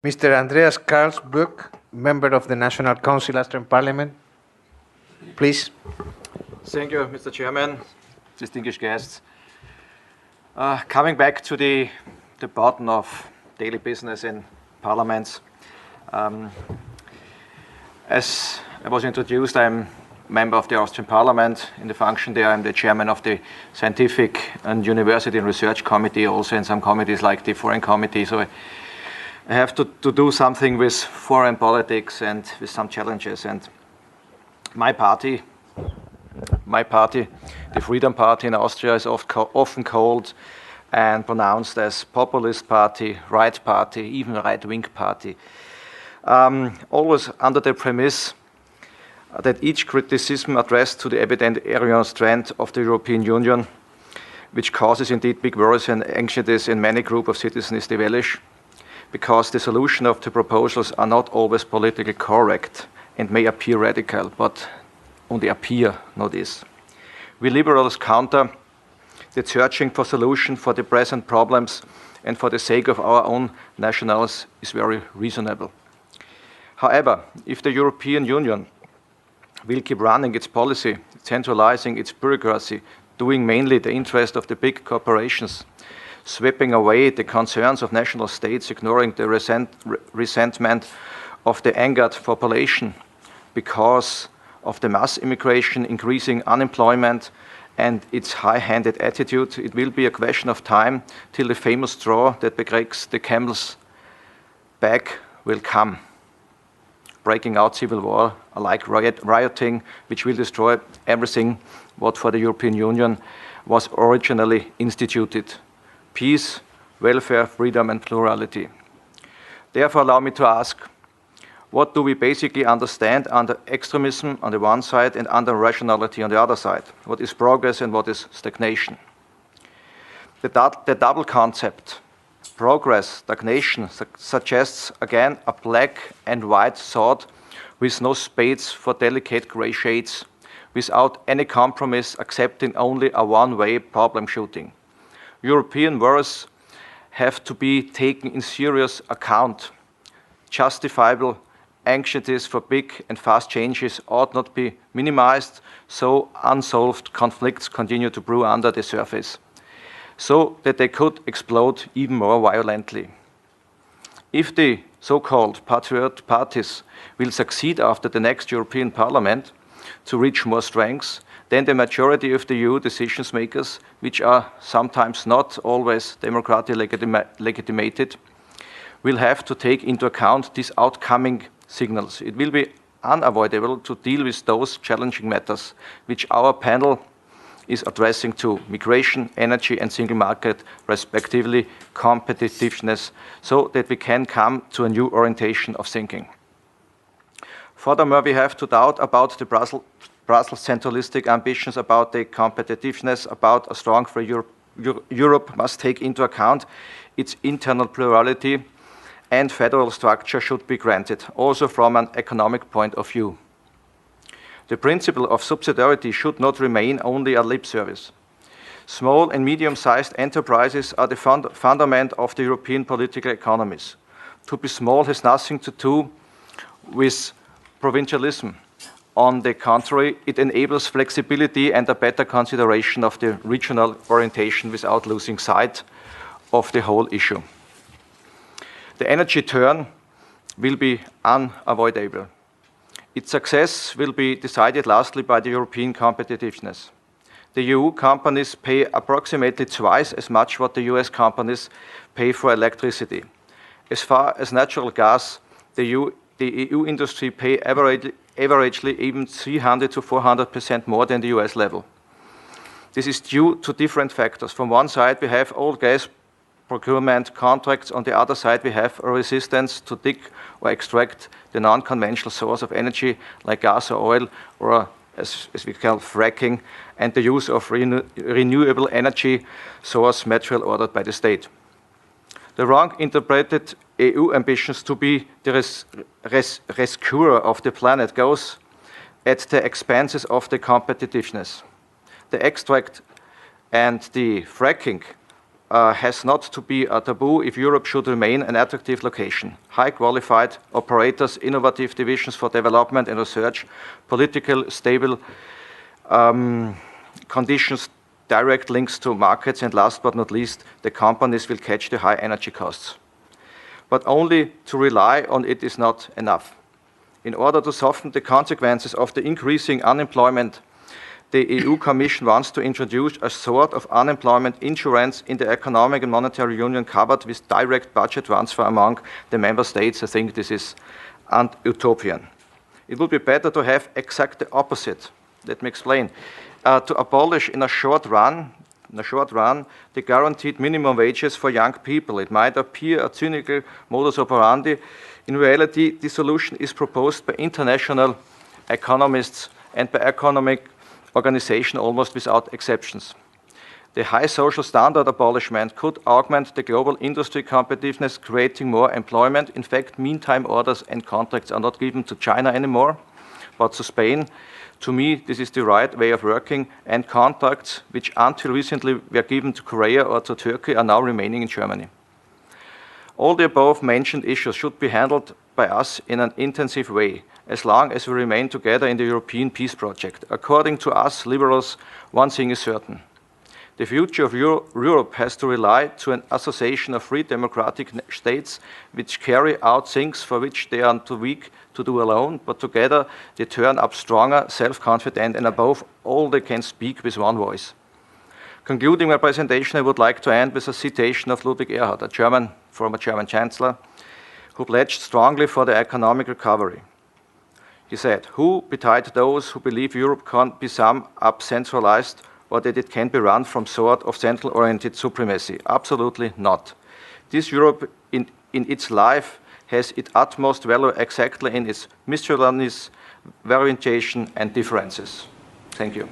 Mr. Andreas Karlsböck, member of the National Council, Austrian Parliament. Please. Thank you, Mr. Chairman, distinguished guests. Coming back to the button of daily business in parliaments, as I was introduced, I'm member of the Austrian Parliament. In the function there, I'm the chairman of the Scientific and University and Research Committee, also in some committees like the Foreign Committee. So I have to do something with foreign politics and with some challenges. And my party, the Freedom Party in Austria, is often called and pronounced as populist party, right party, even right-wing party. Always under the premise that each criticism addressed to the evident erroneous trend of the European Union, which causes indeed big worries and anxieties in many groups of citizens, is devilish, because the solution of the proposals are not always politically correct and may appear radical, but only appear, not is. We liberals counter that searching for solution for the present problems and for the sake of our own nationals is very reasonable. However, if the European Union will keep running its policy, centralizing its bureaucracy, doing mainly the interest of the big corporations, sweeping away the concerns of national states, ignoring the resentment of the angered population because of the mass immigration, increasing unemployment, and its high-handed attitude, it will be a question of time till the famous straw that breaks the camel's back will come. Breaking out civil war, like rioting, which will destroy everything what for the European Union was originally instituted. Peace, welfare, freedom, and plurality. Therefore, allow me to ask, what do we basically understand under extremism on the one side and under rationality on the other side? What is progress and what is stagnation? The double concept, progress, stagnation, suggests again a black and white thought with no space for delicate gray shades, without any compromise, accepting only a one-way problem shooting. European worries have to be taken in serious account. Justifiable anxieties for big and fast changes ought not be minimized, so unsolved conflicts continue to brew under the surface, so that they could explode even more violently. If the so-called patriot parties will succeed after the next European Parliament to reach more strengths, then the majority of the EU decision makers, which are sometimes not always democratically legitimated, will have to take into account these outcoming signals. It will be unavoidable to deal with those challenging matters which our panel is addressing to migration, energy and single market, respectively competitiveness, so that we can come to a new orientation of thinking. Furthermore, we have to doubt about the Brussels centralistic ambitions, about the competitiveness, about a strong free Europe. Europe must take into account its internal plurality, and federal structure should be granted, also from an economic point of view. The principle of subsidiarity should not remain only a lip service. Small and medium-sized enterprises are the fundament of the European political economies. To be small has nothing to do with provincialism. On the contrary, it enables flexibility and a better consideration of the regional orientation without losing sight of the whole issue. The energy turn will be unavoidable. Its success will be decided lastly by the European competitiveness. The EU companies pay approximately twice as much what the US companies pay for electricity. As far as natural gas, the EU industry pay averagely even 300 to 400% more than the US level. This is due to different factors. From one side, we have old gas procurement contracts. On the other side, we have a resistance to dig or extract the non-conventional source of energy like gas or oil, or as we call fracking, and the use of renewable energy source material ordered by the state. The wrong interpreted EU ambitions to be the rescuer of the planet goes at the expenses of the competitiveness. The extract and the fracking has not to be a taboo if Europe should remain an attractive location. High qualified operators, innovative divisions for development and research, political stable conditions, direct links to markets, and last but not least, the companies will catch the high energy costs. But only to rely on it is not enough. In order to soften the consequences of the increasing unemployment, the EU Commission wants to introduce a sort of unemployment insurance in the Economic and Monetary Union covered with direct budget transfer among the member states. I think this is utopian. It would be better to have exact the opposite. Let me explain. To abolish in a short run, the guaranteed minimum wages for young people. It might appear a cynical modus operandi. In reality, this solution is proposed by international economists and by economic organizations almost without exceptions. The high social standard abolishment could augment the global industry competitiveness, creating more employment. In fact, meantime orders and contracts are not given to China anymore, but to Spain. To me, this is the right way of working, and contracts which until recently were given to Korea or to Turkey are now remaining in Germany. All the above mentioned issues should be handled by us in an intensive way, as long as we remain together in the European peace project. According to us liberals, one thing is certain. The future of Europe has to rely to an association of free democratic states which carry out things for which they are too weak to do alone, but together they turn up stronger, self-confident, and above all they can speak with one voice. Concluding my presentation, I would like to end with a citation of Ludwig Erhard, a former German chancellor, who pledged strongly for the economic recovery. He said, "Who betide those who believe Europe can be summed up centralized, or that it can be run from sort of central-oriented supremacy? Absolutely not. This Europe in its life has its utmost value exactly in its miscellaneous variation and differences." Thank you.